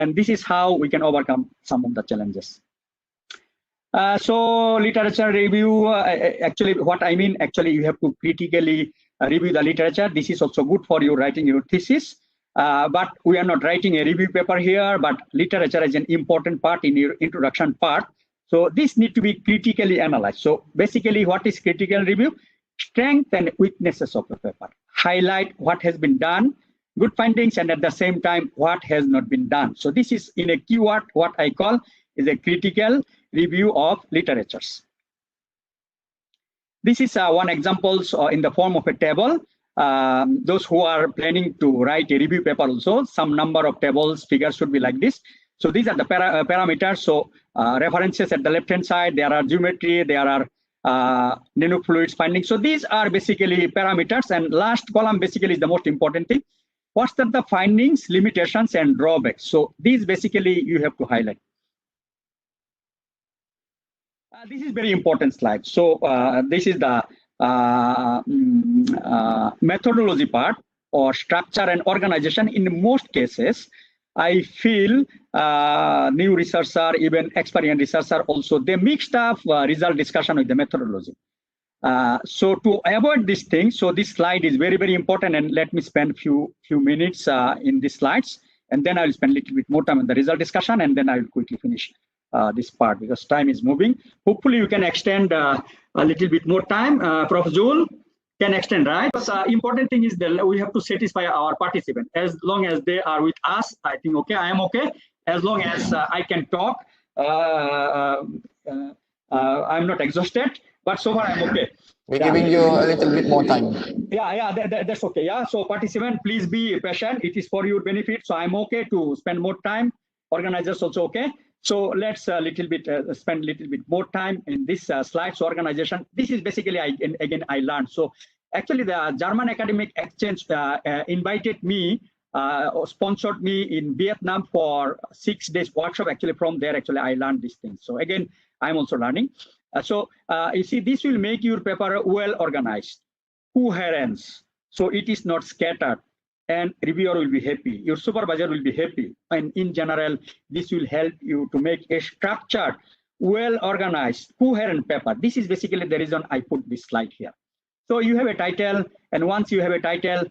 And this is how we can overcome some of the challenges. So literature review, actually what I mean, actually you have to critically review the literature. This is also good for you writing your thesis. But we are not writing a review paper here, but literature is an important part in your introduction part. So this need to be critically analyzed. So basically what is critical review? Strength and weaknesses of the paper. Highlight what has been done, good findings, and at the same time, what has not been done. So this is in a keyword, what I call is a critical review of literatures. This is one example in the form of a table. Those who are planning to write a review paper also, some number of tables, figures should be like this. So these are the parameters. So references at the left-hand side, there are geometry, there are nanofluids findings. So these are basically parameters, and last column basically is the most important thing. What's the findings, limitations, and drawbacks? So these basically you have to highlight. This is very important slide. So this is the methodology part or structure and organization. In most cases, I feel new researcher, even experienced researcher also, they mixed up result discussion with the methodology. So to avoid this thing, so this slide is very, very important, and let me spend few minutes in these slides, and then I'll spend a little bit more time on the result discussion, and then I will quickly finish this part because time is moving. Hopefully you can extend a little bit more time. Prof. Jule can extend, right? Because important thing is that we have to satisfy our participants. As long as they are with us, I think okay, I am okay. As long as I can talk, I'm not exhausted, but so far I'm okay. We're giving you a little bit more time. Yeah, that's okay. Yeah, so participant, please be patient. It is for your benefit. So I'm okay to spend more time. Organizers also okay. So let's spend a little bit more time in this slides organization. This is basically, again, I learned. So actually the German Academic Exchange invited me, sponsored me in Vietnam for 6 days workshop. Actually from there, actually I learned these things. So again, I'm also learning. You see, this will make your paper well organized, coherence. So it is not scattered. And reviewer will be happy, your supervisor will be happy, and in general this will help you to make a structured, well organized, coherent paper. This is basically the reason I put this slide here. So you have a title, and once you have a title,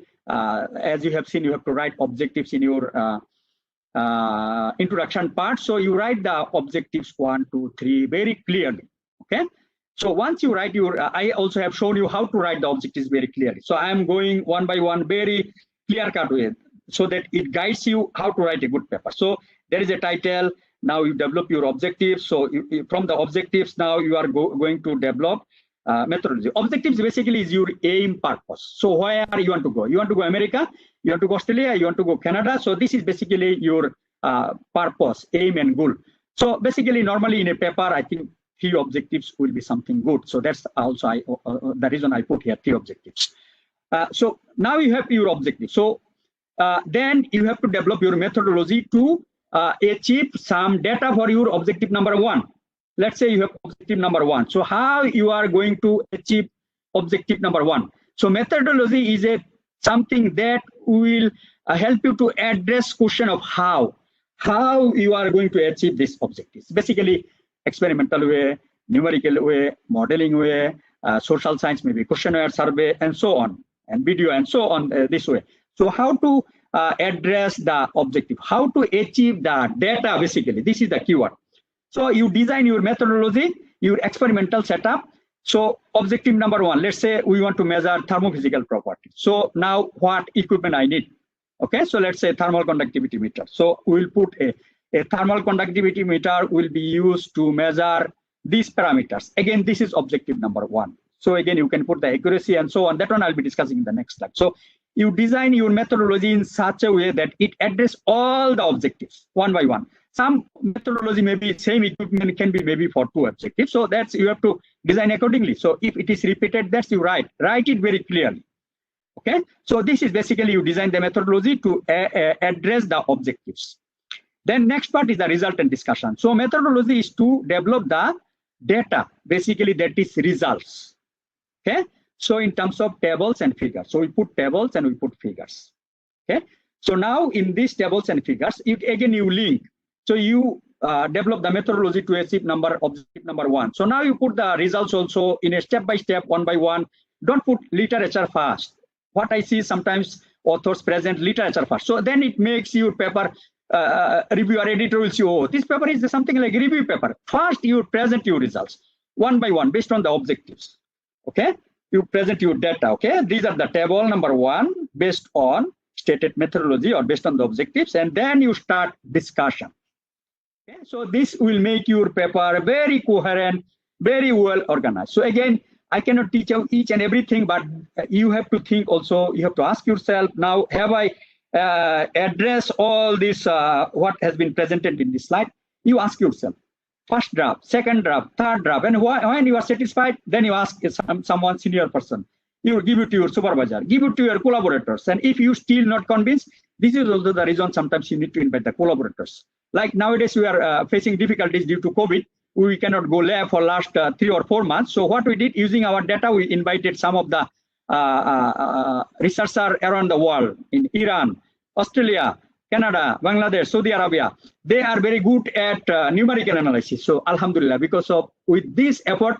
as you have seen, you have to write objectives in your introduction part. So you write the objectives 1, 2, 3 very clearly. Okay, so once you write your I also have shown you how to write the objectives very clearly. So I am going one by one, very clear-cut way, so that it guides you how to write a good paper. So there is a title. Now you develop your objectives. So from the objectives, now you are going to develop methodology. Objectives basically is your aim, purpose. So where you want to go? You want to go America? You want to go Australia? You want to go Canada? So this is basically your purpose, aim, and goal. So basically, normally in a paper, I think 3 objectives will be something good. So that's also the reason I put here 3 objectives. So now you have your objective. So then you have to develop your methodology to achieve some data for your objective number 1. Let's say you have objective number 1. So how you are going to achieve objective number 1? So methodology is something that will help you to address question of how you are going to achieve this objectives. Basically, experimental way, numerical way, modeling way, social science, maybe questionnaire, survey, and so on, and video, and so on, this way. So how to address the objective, how to achieve the data, basically, this is the keyword. So you design your methodology, your experimental setup. So objective number 1, let's say we want to measure thermophysical properties. So now what equipment I need? Okay, so let's say thermal conductivity meter. So we'll put a thermal conductivity meter will be used to measure these parameters. Again, this is objective number 1. So again, you can put the accuracy and so on. That one I'll be discussing in the next slide. So you design your methodology in such a way that it addresses all the objectives one by one. Some methodology may be same equipment can be maybe for 2 objectives. So that's you have to design accordingly. So if it is repeated, that's you write it very clearly. Okay. So this is basically you design the methodology to address the objectives. Then next part is the result and discussion. So methodology is to develop the data, basically that is results. Okay. So in terms of tables and figures, so we put tables and we put figures. Okay. So now in these tables and figures, again you link. So you develop the methodology to achieve objective number 1. So now you put the results also in a step by step, one by one. Don't put literature first. What I see sometimes authors present literature first. So then it makes your paper, reviewer editor will see, oh, this paper is something like a review paper. First you present your results one by one based on the objectives. Okay, you present your data. Okay, these are the table number 1 based on stated methodology or based on the objectives, and then you start discussion. Okay, so this will make your paper very coherent, very well organized. So again, I cannot teach you each and everything, but you have to think also, you have to ask yourself, now have I addressed all this, what has been presented in this slide? You ask yourself, first draft, second draft, third draft, and when you are satisfied, then you ask someone senior person. You give it to your supervisor, give it to your collaborators. And if you still not convinced, this is also the reason sometimes you need to invite the collaborators. Like nowadays we are facing difficulties due to COVID. We cannot go lab for last 3 or 4 months. So what we did, using our data, we invited some of the researchers around the world in Iran, Australia, Canada, Bangladesh, Saudi Arabia. They are very good at numerical analysis. So Alhamdulillah, because of with this effort,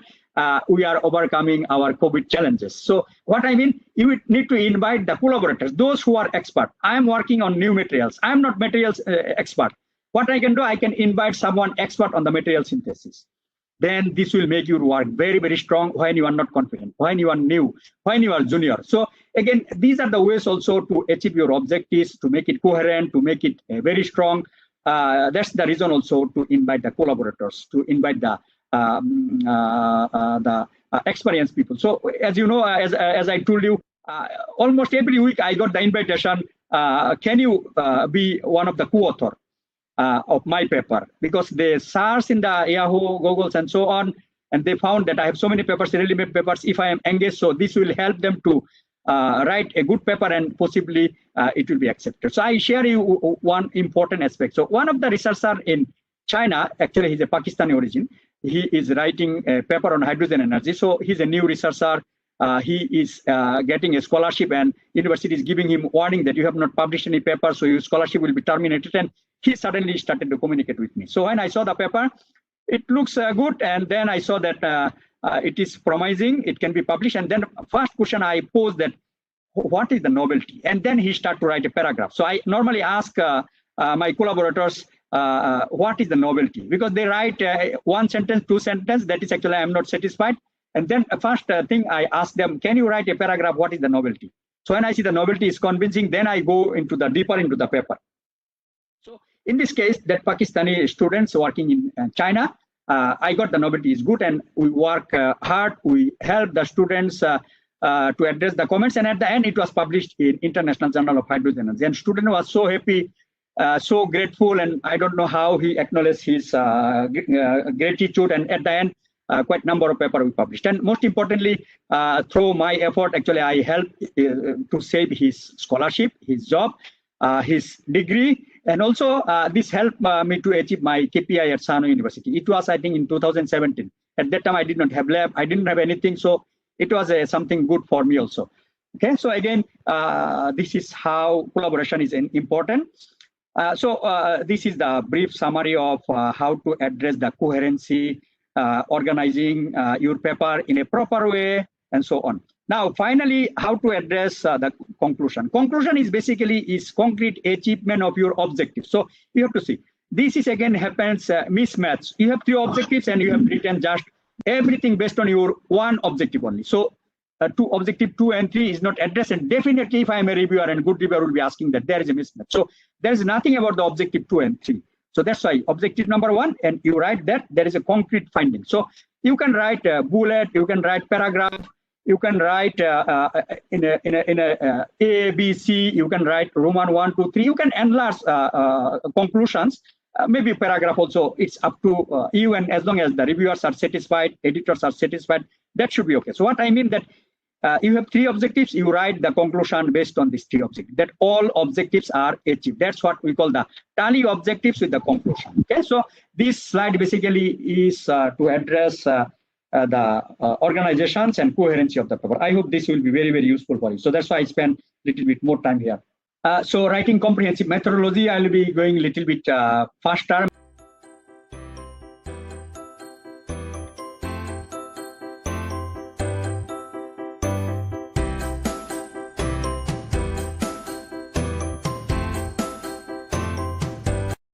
we are overcoming our COVID challenges. So what I mean, you need to invite the collaborators, those who are expert. I am working on new materials. I am not materials expert. What I can do, I can invite someone expert on the material synthesis. Then this will make your work very, very strong when you are not confident, when you are new, when you are junior. So again, these are the ways also to achieve your objectives, to make it coherent, to make it very strong. That's the reason also to invite the collaborators, to invite the experienced people. So as you know, as I told you, almost every week I got the invitation, can you be one of the co-author of my paper? Because they search in the Yahoo, Googles and so on, and they found that I have so many papers, relevant papers, if I am engaged, so this will help them to write a good paper and possibly it will be accepted. So I share you one important aspect. So one of the researchers in China, actually he's a Pakistani origin, he is writing a paper on hydrogen energy. So he's a new researcher. He is getting a scholarship, and university is giving him warning that you have not published any paper, so your scholarship will be terminated. And he suddenly started to communicate with me. So when I saw the paper, it looks good, and then I saw that it is promising, it can be published. And then first question I posed that, what is the novelty? And then he started to write a paragraph. So I normally ask my collaborators, what is the novelty? Because they write 1 sentence, 2 sentences, that is actually I am not satisfied. And then first thing I ask them, can you write a paragraph, what is the novelty? So when I see the novelty is convincing, then I go into the deeper into the paper. So in this case, that Pakistani students working in China, I got the novelty is good, and we work hard. We help the students to address the comments, and at the end, it was published in International Journal of Hydrogen Energy. And student was so happy, so grateful, and I don't know how he acknowledged his gratitude. And at the end, quite number of paper we published. And most importantly, through my effort, actually, I helped to save his scholarship, his job, his degree. And also, this helped me to achieve my KPI at Sano University. It was, I think, in 2017. At that time, I did not have lab. I didn't have anything. So it was something good for me also. Okay, so again, this is how collaboration is important. So this is the brief summary of how to address the coherency, organizing your paper in a proper way, and so on. Now, finally, how to address the conclusion. Conclusion is basically concrete achievement of your objective. So you have to see, this is again happens mismatch. You have 3 objectives and you have written just everything based on your 1 objective only. So objective 2 and 3 is not addressed, and definitely if I am a reviewer and good reviewer will be asking that there is a mismatch. So there is nothing about the objective 2 and 3. So that's why objective number 1, and you write that there is a concrete finding. So you can write a bullet, you can write paragraph, you can write in a A, B, C, you can write Roman 1, 2, 3. You can enlarge conclusions, maybe paragraph also. It's up to you, and as long as the reviewers are satisfied, editors are satisfied, that should be okay. So what I mean that you have 3 objectives, you write the conclusion based on these 3 objectives, that all objectives are achieved. That's what we call the tally objectives with the conclusion. Okay, so this slide basically is to address the organizations and coherency of the paper. I hope this will be very, very useful for you. So that's why I spent a little bit more time here. So writing comprehensive methodology, I'll be going a little bit faster.